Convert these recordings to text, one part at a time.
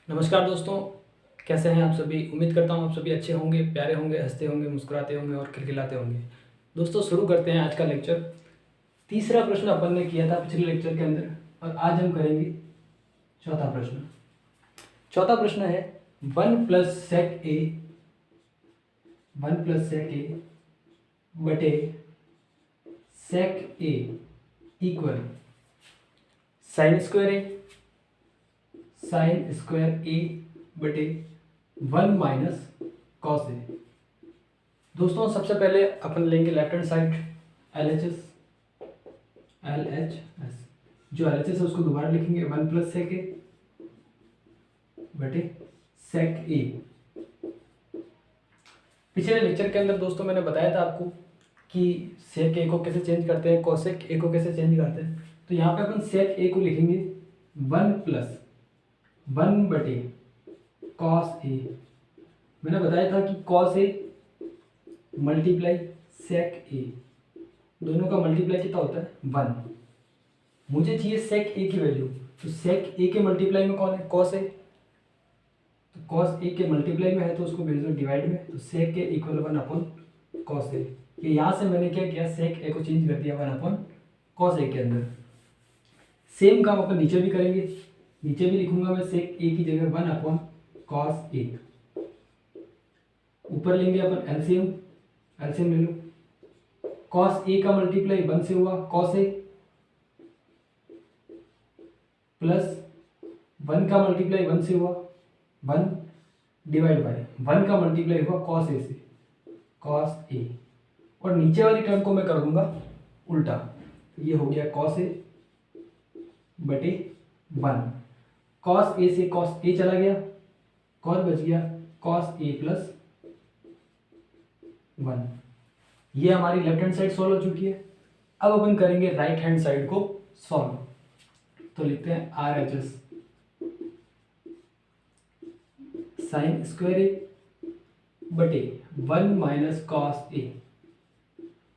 नमस्कार दोस्तों, कैसे हैं आप सभी। उम्मीद करता हूँ आप सभी अच्छे होंगे, प्यारे होंगे, हंसते होंगे, मुस्कुराते होंगे और खिलखिलाते होंगे। दोस्तों शुरू करते हैं आज का लेक्चर। तीसरा प्रश्न अपन ने किया था पिछले लेक्चर के अंदर और आज हम करेंगे चौथा प्रश्न। चौथा प्रश्न है 1 प्लस सेक ए बटे सेक ए इक्वल साइन स्क्वायर ए बटे 1 - कॉस ए। दोस्तों सबसे पहले अपन लेंगे left hand side L H S. जो एल एच एस है उसको दोबारा लिखेंगे 1 + सेक ए बटे सेक ए। पिछले लेक्चर के अंदर दोस्तों मैंने बताया था आपको कि सेक ए को कैसे चेंज करते हैं, कोसेक ए को कैसे चेंज करते हैं। तो यहाँ पे अपन सेक ए को लिखेंगे 1+1/कॉस ए। मैंने बताया था कि कॉस ए मल्टीप्लाई सेक ए, दोनों का मल्टीप्लाई कितना होता है 1। मुझे चाहिए सेक ए की वैल्यू, तो सेक ए के मल्टीप्लाई में कौन है कॉस ए, तो कॉस ए के मल्टीप्लाई में है तो उसको भेज दो डिवाइड में, तो सेक के इक्वल 1/कॉस ए। ये यहाँ से मैंने क्या किया, सेक ए को चेंज कर दिया 1/कॉस ए के अंदर। सेम काम अपन नीचे भी करेंगे, नीचे भी लिखूंगा मैं सेक ए की जगह 1/कॉस ए। ऊपर लेंगे अपन एलसीएम, एलसीएम ले लो। कॉस ए का मल्टीप्लाई 1 से हुआ कॉस ए, प्लस 1 का मल्टीप्लाई 1 से हुआ 1 डिवाइड बाय 1 का मल्टीप्लाई हुआ कॉस ए से कॉस ए। और नीचे वाली टर्म को मैं कर दूंगा उल्टा, तो ये हो गया कॉस ए बटे 1। कॉस ए से कॉस ए चला गया, कौन बच गया कॉस ए प्लस 1। ये हमारी लेफ्ट हैंड साइड सॉल्व हो चुकी है। अब अपन करेंगे राइट हैंड साइड को सॉल्व। तो लिखते हैं R H S sine square A बटे 1 - कॉस ए।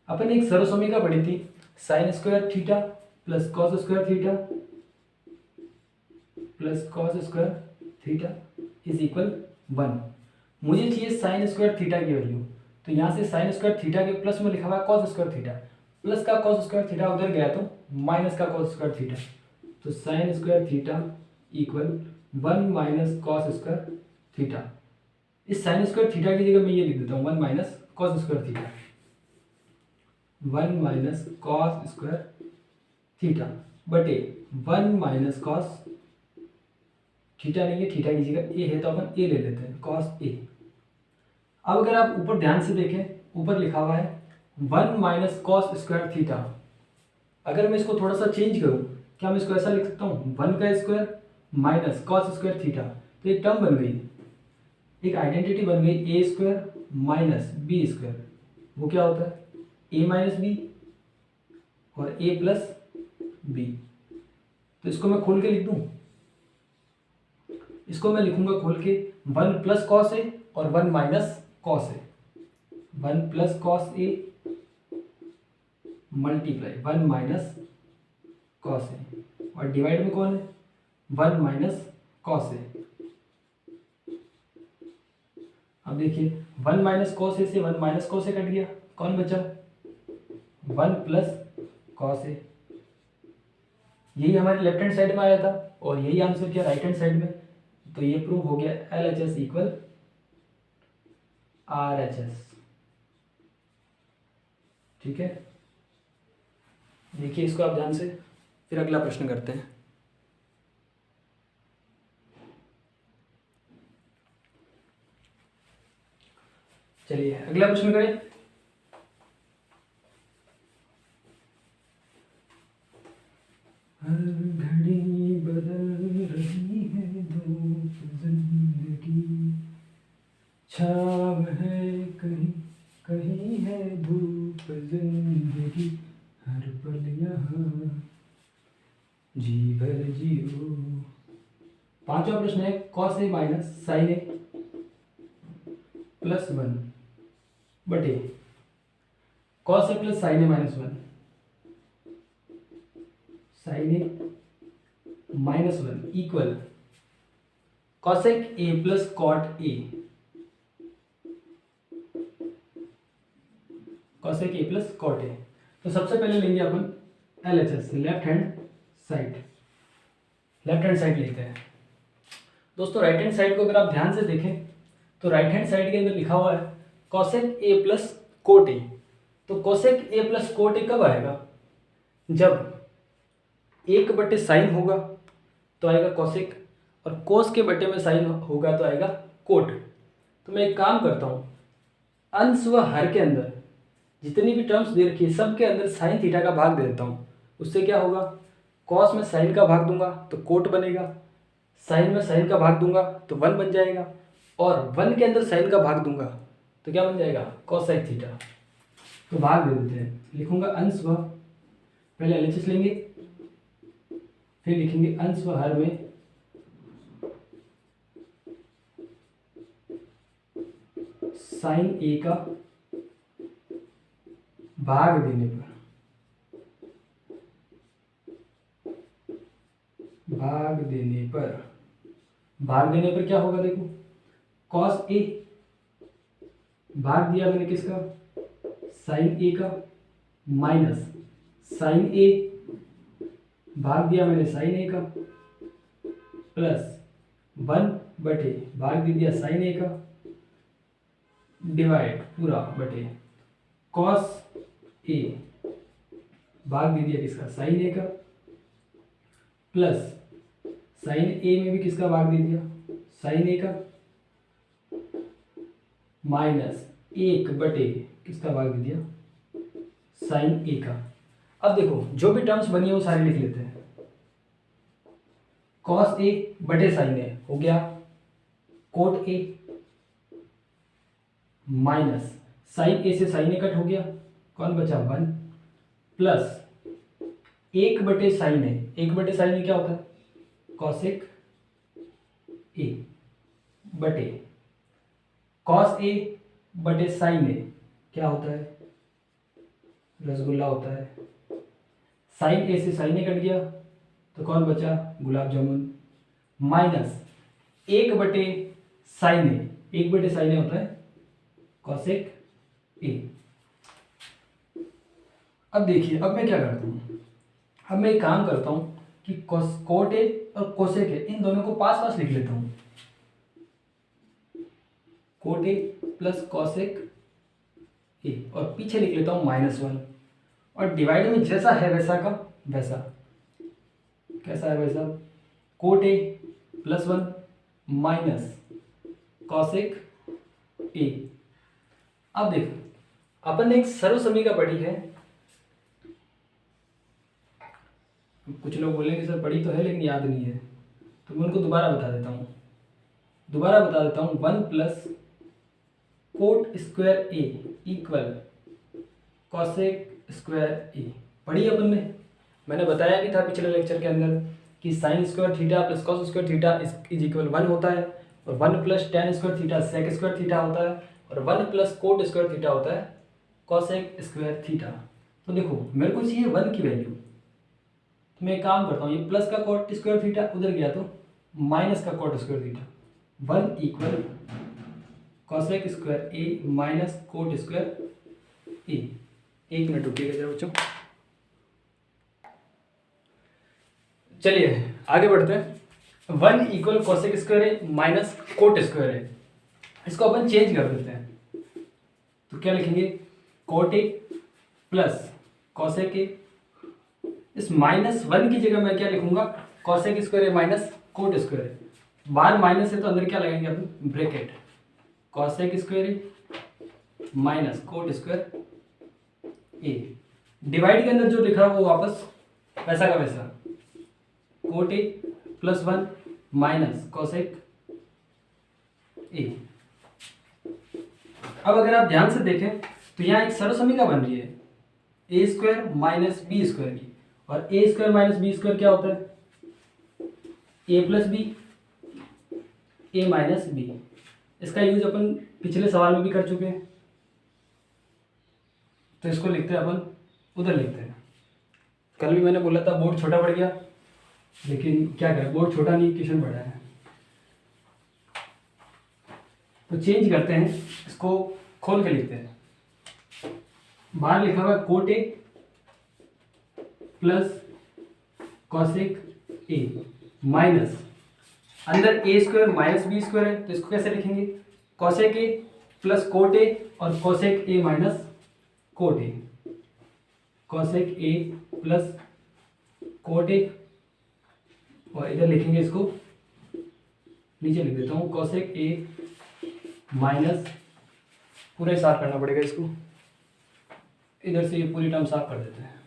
अपन एक सरसमीका पढ़ी थी, sign square theta plus cos square theta plus cos square theta is equal 1। मुझे चाहिए साइन स्क्वायर थीटा की वैल्यू, तो यहाँ से साइन स्क्वायर थीटा के प्लस में लिखा हुआ है कॉस स्क्वायर थीटा, प्लस का कॉस स्क्वायर थीटा उधर गया तो माइनस का कॉस स्क्वायर थीटा, तो sign square theta equal 1 - cos square theta. इस साइन स्क्वायर थीटा की जगह मैं ये लिख देता हूँ 1 - cos square theta, 1 - cos square theta बटे 1 - कॉस थीटा नहीं है, थीटा की जगह ए है तो अपन ए ले लेते हैं कॉस ए। अब अगर आप ऊपर ध्यान से देखें, ऊपर लिखा हुआ है 1 - कॉस स्क्वायर थीटा। अगर मैं इसको थोड़ा सा चेंज करूं, क्या मैं इसको ऐसा लिख सकता हूँ 1 का square minus cos square theta, तो एक टर्म बन गई, एक आइडेंटिटी बन गई ए स्क्वायर माइनस बी स्क्वायर। वो क्या होता है ए माइनस बी और ए प्लस बी। तो इसको मैं खोल के लिख दूं, इसको मैं लिखूंगा खोल के 1 + कॉस ए और 1 - cos A. 1 + cos A multiply 1 - cos A और डिवाइड में कौन है 1 - कॉस ए। अब देखिए 1 - कॉस ए से 1 - कॉस ए कट गया, कौन बचा 1 + कॉस ए। यही हमारे लेफ्ट हैंड साइड में आया था और यही आंसर किया राइट हैंड साइड में, तो ये प्रूव हो गया L H S equal are H S. ठीक है, देखिए इसको आप ध्यान से, फिर अगला प्रश्न करते हैं। चलिए अगला प्रश्न करें। हर घड़ी बदल रही है धूप जिंदगी, छाव है कहीं कहीं है धूप जिंदगी, हर पल यहाँ जी भर जियो। पांचवा प्रश्न है cos A minus sine A plus 1 बटे cos A plus sine A minus 1, sine A -1 equal cosec A plus cot A, cosec A plus cot A. तो सबसे पहले लेंगे अपन LHS, left hand side, left hand side लेते हैं। दोस्तों right hand side को अगर आप ध्यान से देखें तो राइट हैंड साइड के अंदर लिखा हुआ है cosec A plus cot A. तो cosec A plus cot A कब आएगा? जब 1 बटे साइन होगा तो आएगा कॉसेक, और कोस के बटे में साइन होगा तो आएगा कोट। तो मैं एक काम करता हूँ, अंश व हर के अंदर जितनी भी टर्म्स दे रखी है सब के अंदर साइन थीटा का भाग दे देता हूँ। उससे क्या होगा, कॉस में साइन का भाग दूंगा तो कोट बनेगा, साइन में साइन का भाग दूंगा तो 1 बन जाएगा, और 1 के अंदर साइन का भाग दूंगा तो क्या बन जाएगा, कॉसेक थीटा। तो भाग दे देते हैं, लिखूंगा अंश व, पहले LHS लेंगे, फिर लिखेंगे अंश व हर में साइन ए का भाग देने पर, भाग देने पर, भाग देने पर क्या होगा, देखो कॉस ए, भाग दिया मैंने किसका, साइन ए का, माइनस साइन ए, भाग दिया मैंने साइन ए का, प्लस 1 बटे भाग दे दिया साइन ए का, डिवाइड पूरा बटे कॉस ए, भाग दे दिया किसका, साइन ए का, प्लस साइन ए में भी किसका भाग दे दिया, साइन ए का, माइनस 1 बटे किसका भाग दे दिया, साइन ए का। अब देखो जो भी टर्म्स बनी है वो सारी लिख लेते हैं। कॉस ए बटे साइन ए हो गया कोट ए, माइनस साइन ए से साइन ए कट हो गया, कौन बचा 1, प्लस 1 बटे साइन ए, 1 बटे साइन ए क्या होता है, कॉसेक ए, बटे कॉस ए बटे साइन ए क्या होता है, रसगुल्ला होता है, साइन ए से साइन ए कट गया तो कौन बचा, गुलाब जामुन, माइनस 1 बटे साइन ए, 1 बटे साइन ए होता है कॉसेक ए। अब देखिए, अब मैं क्या करता हूँ, अब मैं एक काम करता हूँ कि कोट ए और कोसेक ए इन दोनों को पास पास लिख लेता हूँ, कोट ए प्लस कॉसेक ए, और पीछे लिख लेता हूँ -1, और डिवाइड में जैसा है वैसा का वैसा, कैसा है वैसा, coat A plus 1 minus cosec ए। अब देखो अपन ने एक सर्वसमीका पढ़ी है, कुछ लोग बोलेंगे सर पढ़ी तो है लेकिन याद नहीं है, तो मैं उनको दोबारा बता देता हूँ, 1 प्लस कोट स्क्वायर ए इक्वल कॉसेक स्क्वायर ए। पढ़ी अपन ने, मैंने बताया भी था पिछले लेक्चर के अंदर कि sine square theta plus cos square theta is equal 1 होता है, और 1 plus tan square theta sec square theta होता है, और 1 प्लस कोट स्क्वायर थीटा होता है कॉसेक स्क्वायर थीटा। तो देखो मेरे को चाहिए 1 की वैल्यू, तो मैं एक काम करता हूँ, ये प्लस का कोट स्क्वायर थीटा उधर गया तो माइनस का cot square theta, 1 equal cosec square A minus cot square A. 1 minute रुकिएगा जरा बच्चों, चलिए आगे बढ़ते हैं। 1 equal cosec square A minus cot square A, इसको अपन चेंज कर देते हैं, तो क्या लिखेंगे, cot A plus cosec A, इस -1 की जगह मैं क्या लिखूंगा, cosec square A minus cot square A, बाहर माइनस है तो अंदर क्या लगाएंगे अपन, bracket, cosec square A minus cot square A, divide के अंदर जो लिखा है वो वापस वैसा का वैसा, coat A plus 1 minus cosec ए। अब अगर आप ध्यान से देखें तो यहाँ एक सर्वसमीका बन रही है, ए स्क्वायर माइनस बी स्क्वायर की, और ए स्क्वायर माइनस बी स्क्वायर क्या होता है, ए प्लस बी, ए माइनस बी। इसका यूज अपन पिछले सवाल में भी कर चुके हैं, तो इसको लिखते हैं अपन, उधर लिखते हैं। कल भी मैंने बोला था बोर्ड छोटा पड़ गया, लेकिन क्या करें, बोर्ड छोटा नहीं क्वेश्चन बड़ा है। तो चेंज करते हैं, इसको खोल के लिखते हैं। बाहर लिखा हुआ है cot A plus cosec A minus, अंदर A square minus B square है, तो इसको कैसे लिखेंगे, cosec A plus cot A और cosec A minus cot A, cosec A plus cot A, और इधर लिखेंगे इसको, नीचे लिख देता हूँ कॉसेक ए माइनस, पूरा ही साफ करना पड़ेगा इसको, इधर से ये पूरी टर्म साफ कर देते हैं।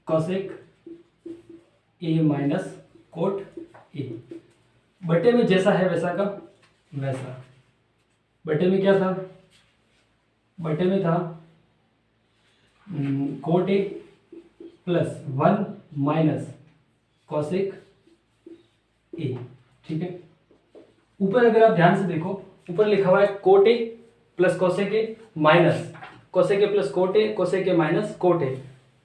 कॉसेक ए माइनस कोट ए, बटे में जैसा है वैसा का वैसा, बटे में क्या था, बटे में था coat A plus 1 minus cosec ए, ठीक है। ऊपर अगर आप ध्यान से देखो, ऊपर लिखा हुआ है cot A plus cosec A minus cosec A plus cot A, cosec A minus cot ए।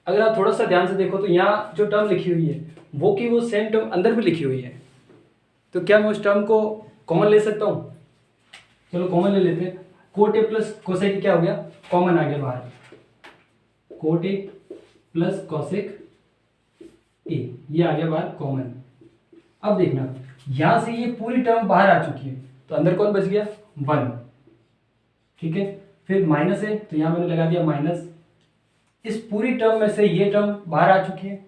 अगर आप थोड़ा सा ध्यान से देखो तो यहाँ जो टर्म लिखी हुई है वो की वो सेम टर्म अंदर भी लिखी हुई है, तो क्या मैं उस टर्म को कॉमन ले सकता हूँ, चलो कॉमन ले लेते हैं। कोट ए प्लस कोसेक ए क्या हो गया, कॉमन आ गया बाहर, कोट ए प्लस कॉसेक ए, ये आ गया बाहर कॉमन। अब देखना यहाँ से ये पूरी टर्म बाहर आ चुकी है, तो अंदर कौन बच गया, 1, ठीक है। फिर माइनस है तो यहाँ मैंने लगा दिया माइनस, इस पूरी टर्म में से ये टर्म बाहर आ चुकी है,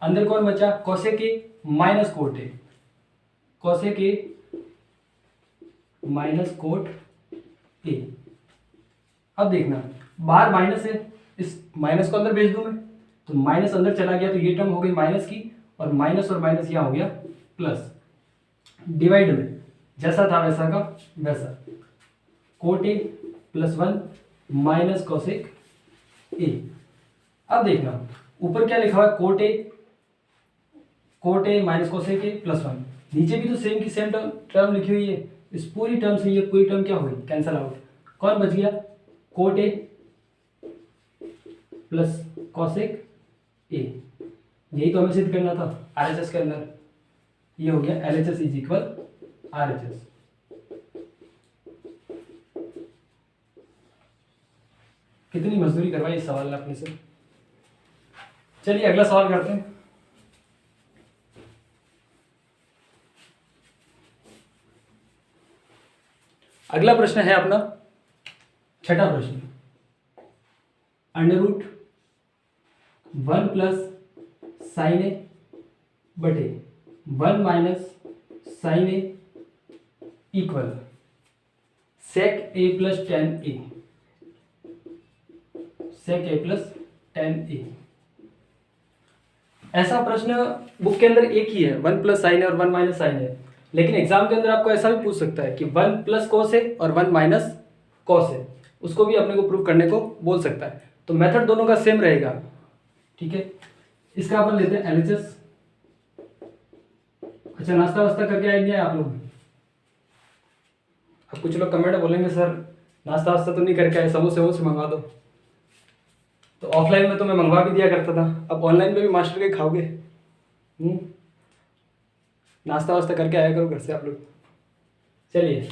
अंदर कौन बचा, कोसेक ए माइनस कोट ए, कोसेक ए माइनस कोट ए। अब देखना बाहर माइनस है, इस माइनस को अंदर भेज दूं मैं, तो माइनस अंदर चला गया तो ये टर्म हो गई माइनस की, और माइनस यहाँ हो गया प्लस, डिवाइड में जैसा था वैसा का वैसा, coat A plus 1 minus cosec ए। अब देखना ऊपर क्या लिखा हुआ है, कोट ए माइनस कोसेक ए प्लस 1, नीचे भी तो सेम की सेम टर्म लिखी हुई है, इस पूरी टर्म से ये पूरी टर्म क्या हो गई, कैंसल आउट, कौन बच गया, कोट ए प्लस कॉसेक ए। यही तो हमें सिद्ध करना था आरएचएस के अंदर, ये हो गया एलएचएस इज इक्वल आरएचएस। कितनी मजदूरी करवाई इस सवाल ने अपने से। चलिए अगला सवाल करते हैं। अगला प्रश्न है अपना छठा प्रश्न, अंडर रूट 1 प्लस साइन ए बटे 1 माइनस साइन ए इक्वल सेक ए प्लस टेन ए, सेक ए प्लस टेन ए। ऐसा प्रश्न बुक के अंदर एक ही है, 1 प्लस साइन है और 1 माइनस साइन है, लेकिन एग्जाम के अंदर आपको ऐसा भी पूछ सकता है कि 1 प्लस कॉस है और 1 माइनस कॉस है, उसको भी अपने को प्रूव करने को बोल सकता है। तो मेथड दोनों का सेम रहेगा, ठीक है। इसका अपन लेते हैं एलएचएस। अच्छा नाश्ता वास्ता करके आएंगे आप लोग? अब कुछ लोग कमेंट बोलेंगे सर नाश्ता वास्ता तो नहीं करके आए, समोसे वमोसे मंगवा दो। तो ऑफलाइन में तो मैं मंगवा भी दिया करता था, अब ऑनलाइन में भी मास्टर के खाओगे? नाश्ता वास्ता करके आया करो घर से आप लोग। चलिए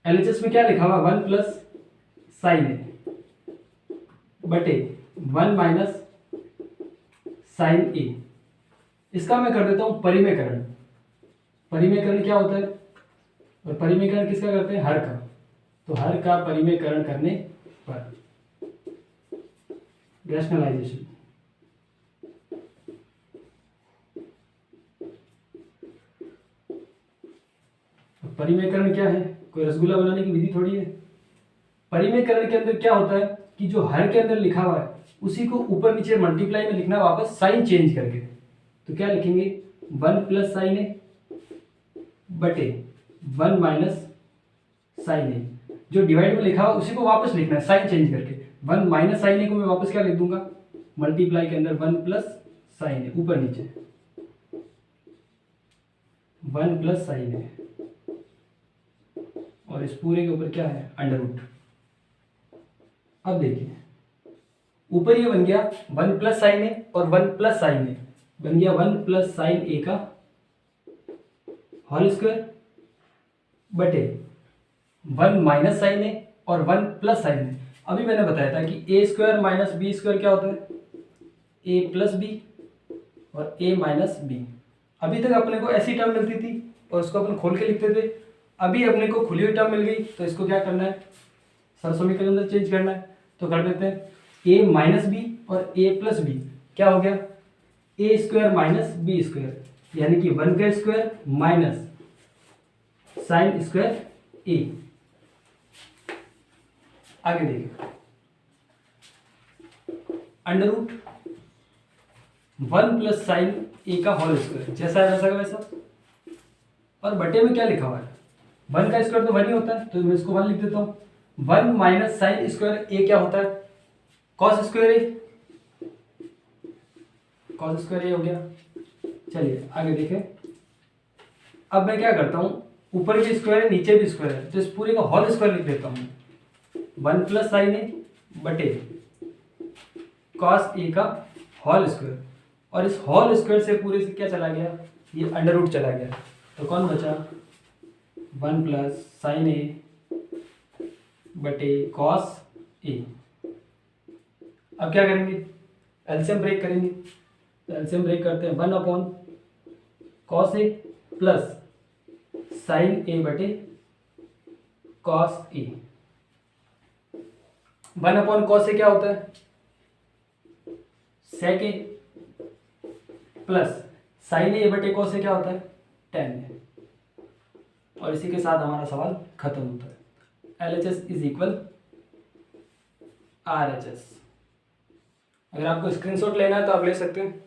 एलएचएस में क्या लिखा हुआ, 1 प्लस साइन ए बटे 1 माइनस साइन ए। इसका मैं कर देता हूं परिमेयकरण। परिमेयकरण क्या होता है, और परिमेयकरण किसका करते हैं, हर का। तो हर का परिमेयकरण करने पर रैशनलाइजेशन, परिमेयकरण क्या है, कोई रसगुल्ला बनाने की विधि थोड़ी है। परिमेयकरण के अंदर क्या होता है कि जो हर के अंदर लिखा हुआ है उसी को ऊपर नीचे मल्टीप्लाई में लिखना, वापस साइन चेंज करके। तो क्या लिखेंगे, 1 प्लस साइन ए बटे 1 माइनस साइन ए। जो डिवाइड में लिखा हुआ उसी को वापस लिखना है साइन चेंज करके। 1 माइनस साइन ए को मैं वापस क्या लिख दूंगा, मल्टीप्लाई के अंदर 1 प्लस साइन ए, ऊपर नीचे 1 प्लस साइन ए, और इस पूरे के ऊपर क्या है, अंडर रूट। अब देखिए ऊपर ये बन गया 1 प्लस साइन ए और 1 प्लस साइन ए, बन गया 1 प्लस साइन ए का होल स्क्वायर बटे 1 माइनस साइन ए और 1 प्लस साइन ए। अभी मैंने बताया था कि ए स्क्वायर माइनस बी स्क्वायर क्या होता है, ए प्लस बी और ए माइनस बी। अभी तक अपने को ऐसी टर्म मिलती थी और उसको अपन खोल के लिखते थे। अभी अपने को खुली हुई टर्म मिल गई तो इसको क्या करना है, सरसमीकरण के अंदर चेंज करना है। तो कर देते हैं ए माइनस बी और ए प्लस बी क्या हो गया, ए स्क्वायर माइनस बी स्क्वायर, यानी कि 1 का स्क्वायर माइनस साइन स्क्वायर ए। आगे देखिए अंडर रूट 1 प्लस साइन ए का होल स्क्वायर, जैसा है वैसा का वैसा, और बटे में क्या लिखा हुआ है, 1 का स्क्वायर तो 1 ही होता है, तो मैं इसको 1 लिख देता हूँ। 1 माइनस साइन स्क्वायर ए क्या होता है, कॉस स्क्वायर ए, कॉस स्क्वायर ए हो गया। चलिए आगे देखें। अब मैं क्या करता हूँ, ऊपर भी स्क्वायर है नीचे भी स्क्वायर है, तो इस पूरे का होल स्क्वायर लिख देता हूँ। 1 प्लस साइन ए बटे कॉस ए का होल स्क्वायर, और इस होल स्क्वायर से पूरे से क्या चला गया, ये अंडर रूट चला गया, तो कौन बचा 1 प्लस साइन ए बटे कॉस ए। अब क्या करेंगे, एलसीएम ब्रेक करेंगे। तो एलसीएम ब्रेक करते हैं, 1 upon cos A plus sine ए बटे cos A. 1 upon cos A क्या होता है, सेक ए, प्लस साइन ए बटे कॉस ए क्या होता है, टेन ए। और इसी के साथ हमारा सवाल खत्म होता है। LHS is equal RHS। अगर आपको स्क्रीनशॉट लेना है तो आप ले सकते हैं।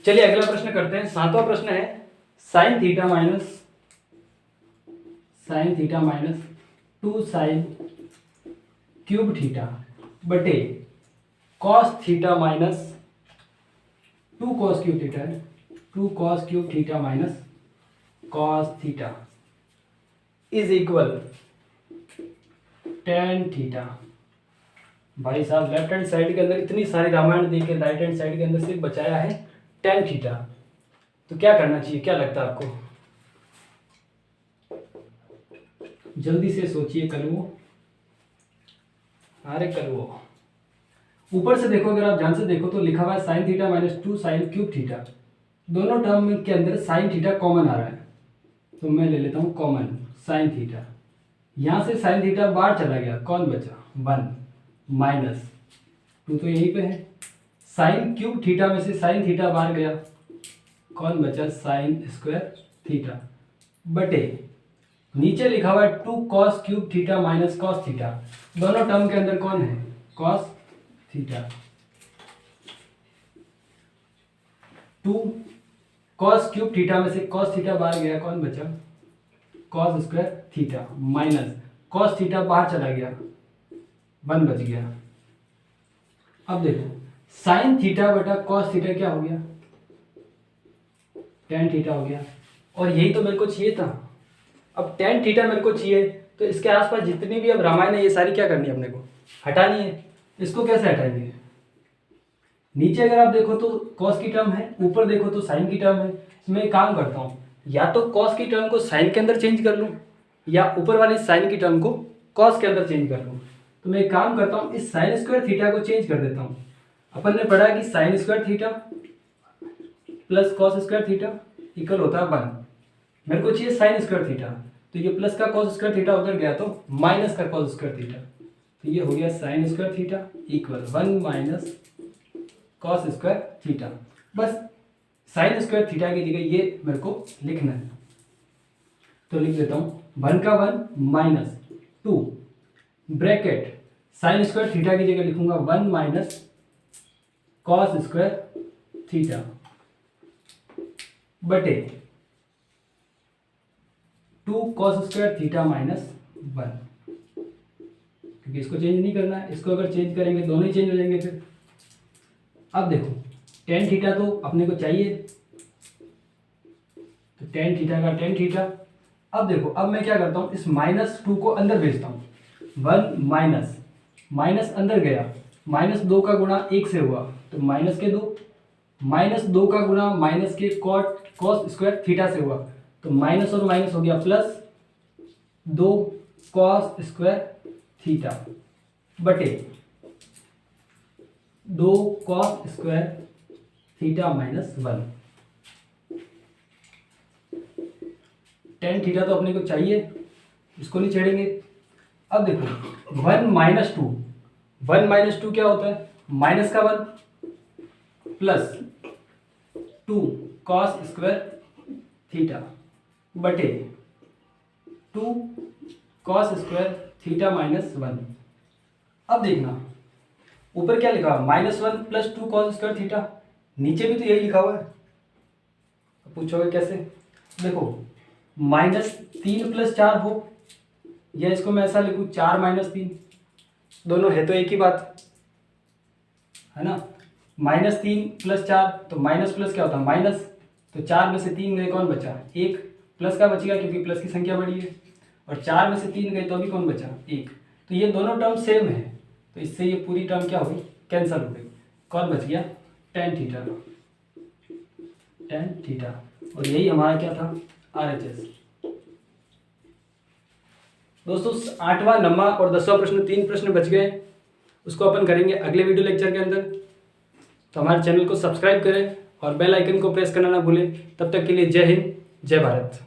चलिए अगला प्रश्न करते हैं। 7वां प्रश्न है sine theta minus 2 sine cube theta बटे cos theta minus 2 cos cube theta है, 2 cos cube theta minus cos theta is equal tan theta. भाई साहब लेफ्ट हैंड साइड के अंदर इतनी सारी रामायण देख के राइट हैंड साइड के अंदर सिर्फ बचाया है टेन थीटा। तो क्या करना चाहिए, क्या लगता है आपको, जल्दी से सोचिए। करो, अरे करो। ऊपर से देखो, अगर आप ध्यान से देखो तो लिखा हुआ है sine theta minus 2 sine cube theta. दोनों टर्म के अंदर साइन थीटा कॉमन आ रहा है, तो मैं ले लेता हूँ कॉमन साइन थीटा। यहाँ से साइन थीटा बाहर चला गया, कौन बचा 1 माइनस 2 तो यहीं पे है। साइन क्यूब थीटा में से साइन थीटा बाहर गया, कौन बचा साइन स्क्वायर थीटा बटे नीचे लिखा हुआ है 2 cos cube theta minus cos theta. दोनों टर्म के अंदर कौन है, cos theta. 2 cos cube theta में से कॉस थीटा बाहर गया, कौन बचा cos square theta minus cos theta बाहर चला गया, 1 बच गया। अब देखो साइन थीटा बटा कॉस थीटा क्या हो गया, टेन थीटा हो गया। और यही तो मेरे को चाहिए था। अब टेन थीटा मेरे को चाहिए, तो इसके आसपास जितनी भी अब रामायण है ये सारी क्या करनी है, अपने को हटानी है। इसको कैसे हटाएंगे, नीचे अगर आप देखो तो कॉस की टर्म है, ऊपर देखो तो साइन की टर्म है। मैं एक काम करता हूँ, या तो कॉस की टर्म को साइन के अंदर चेंज कर लूँ, या ऊपर वाली साइन की टर्म को कॉस के अंदर चेंज कर लूँ। तो मैं एक काम करता हूँ, इस साइन स्क्वायर थीटा को चेंज कर देता हूँ। अपन ने पढ़ा कि sine square theta plus cos square theta equal होता है 1। मेरे को चाहिए साइन स्क्वायर थीटा, तो ये प्लस का कॉस स्क्वायर थीटा उधर गया तो माइनस का कॉस स्क्वायर थीटा, तो ये हो गया sign square theta equal 1 minus cos square theta. बस साइन स्क्वायर थीटा की जगह ये मेरे को लिखना है, तो लिख देता हूँ 1 का 1 minus 2 bracket sign square theta की जगह लिखूंगा 1 माइनस कॉस स्क्वायर थीटा बटे 2 कॉस स्क्वायर थीटा माइनस 1, क्योंकि इसको चेंज नहीं करना है। इसको अगर चेंज करेंगे दोनों ही चेंज हो जाएंगे फिर। अब देखो टेन थीटा तो अपने को चाहिए, तो टेन थीटा का टेन थीटा। अब देखो, अब मैं क्या करता हूँ, इस -2 को अंदर भेजता हूँ, 1 माइनस माइनस अंदर गया, -2 का गुणा 1 से हुआ तो -2, -2 का गुणा माइनस के कॉस स्क्वायर थीटा से हुआ तो माइनस और माइनस हो गया +2 कॉस स्क्वायर थीटा बटे 2 cos square theta -1। Tan theta तो अपने को चाहिए, इसको नहीं छेड़ेंगे। अब देखो 1 माइनस टू क्या होता है, माइनस का 1 प्लस 2 कॉस स्क्वायर थीटा बटे 2 कॉस स्क्वायर थीटा -1। अब देखना ऊपर क्या लिखा हुआ, -1 प्लस 2 कॉस स्क्वायर थीटा, नीचे भी तो यही लिखा हुआ है। पूछोगे कैसे, देखो -3 + 4 हो, या इसको मैं ऐसा लिखूँ 4 - 3, दोनों है तो एक ही बात है ना। -3 + 4 तो माइनस प्लस क्या होता है माइनस, तो 4 में से 3 गए कौन बचा, 1 प्लस का बचेगा क्योंकि प्लस की संख्या बड़ी है, और 4 में से 3 गए तो अभी कौन बचा 1, तो ये दोनों टर्म सेम है तो इससे ये पूरी टर्म क्या हुई कैंसिल हो गई, कौन बच गया tan थीटा, और यही हमारा क्या था RHS। दोस्तों 8वां 9वां और 10वां प्रश्न, 3 प्रश्न बच गए, उसको अपन करेंगे अगले वीडियो लेक्चर के अंदर। तो हमारे चैनल को सब्सक्राइब करें और बेल आइकन को प्रेस करना ना भूलें। तब तक के लिए जय हिंद, जय भारत।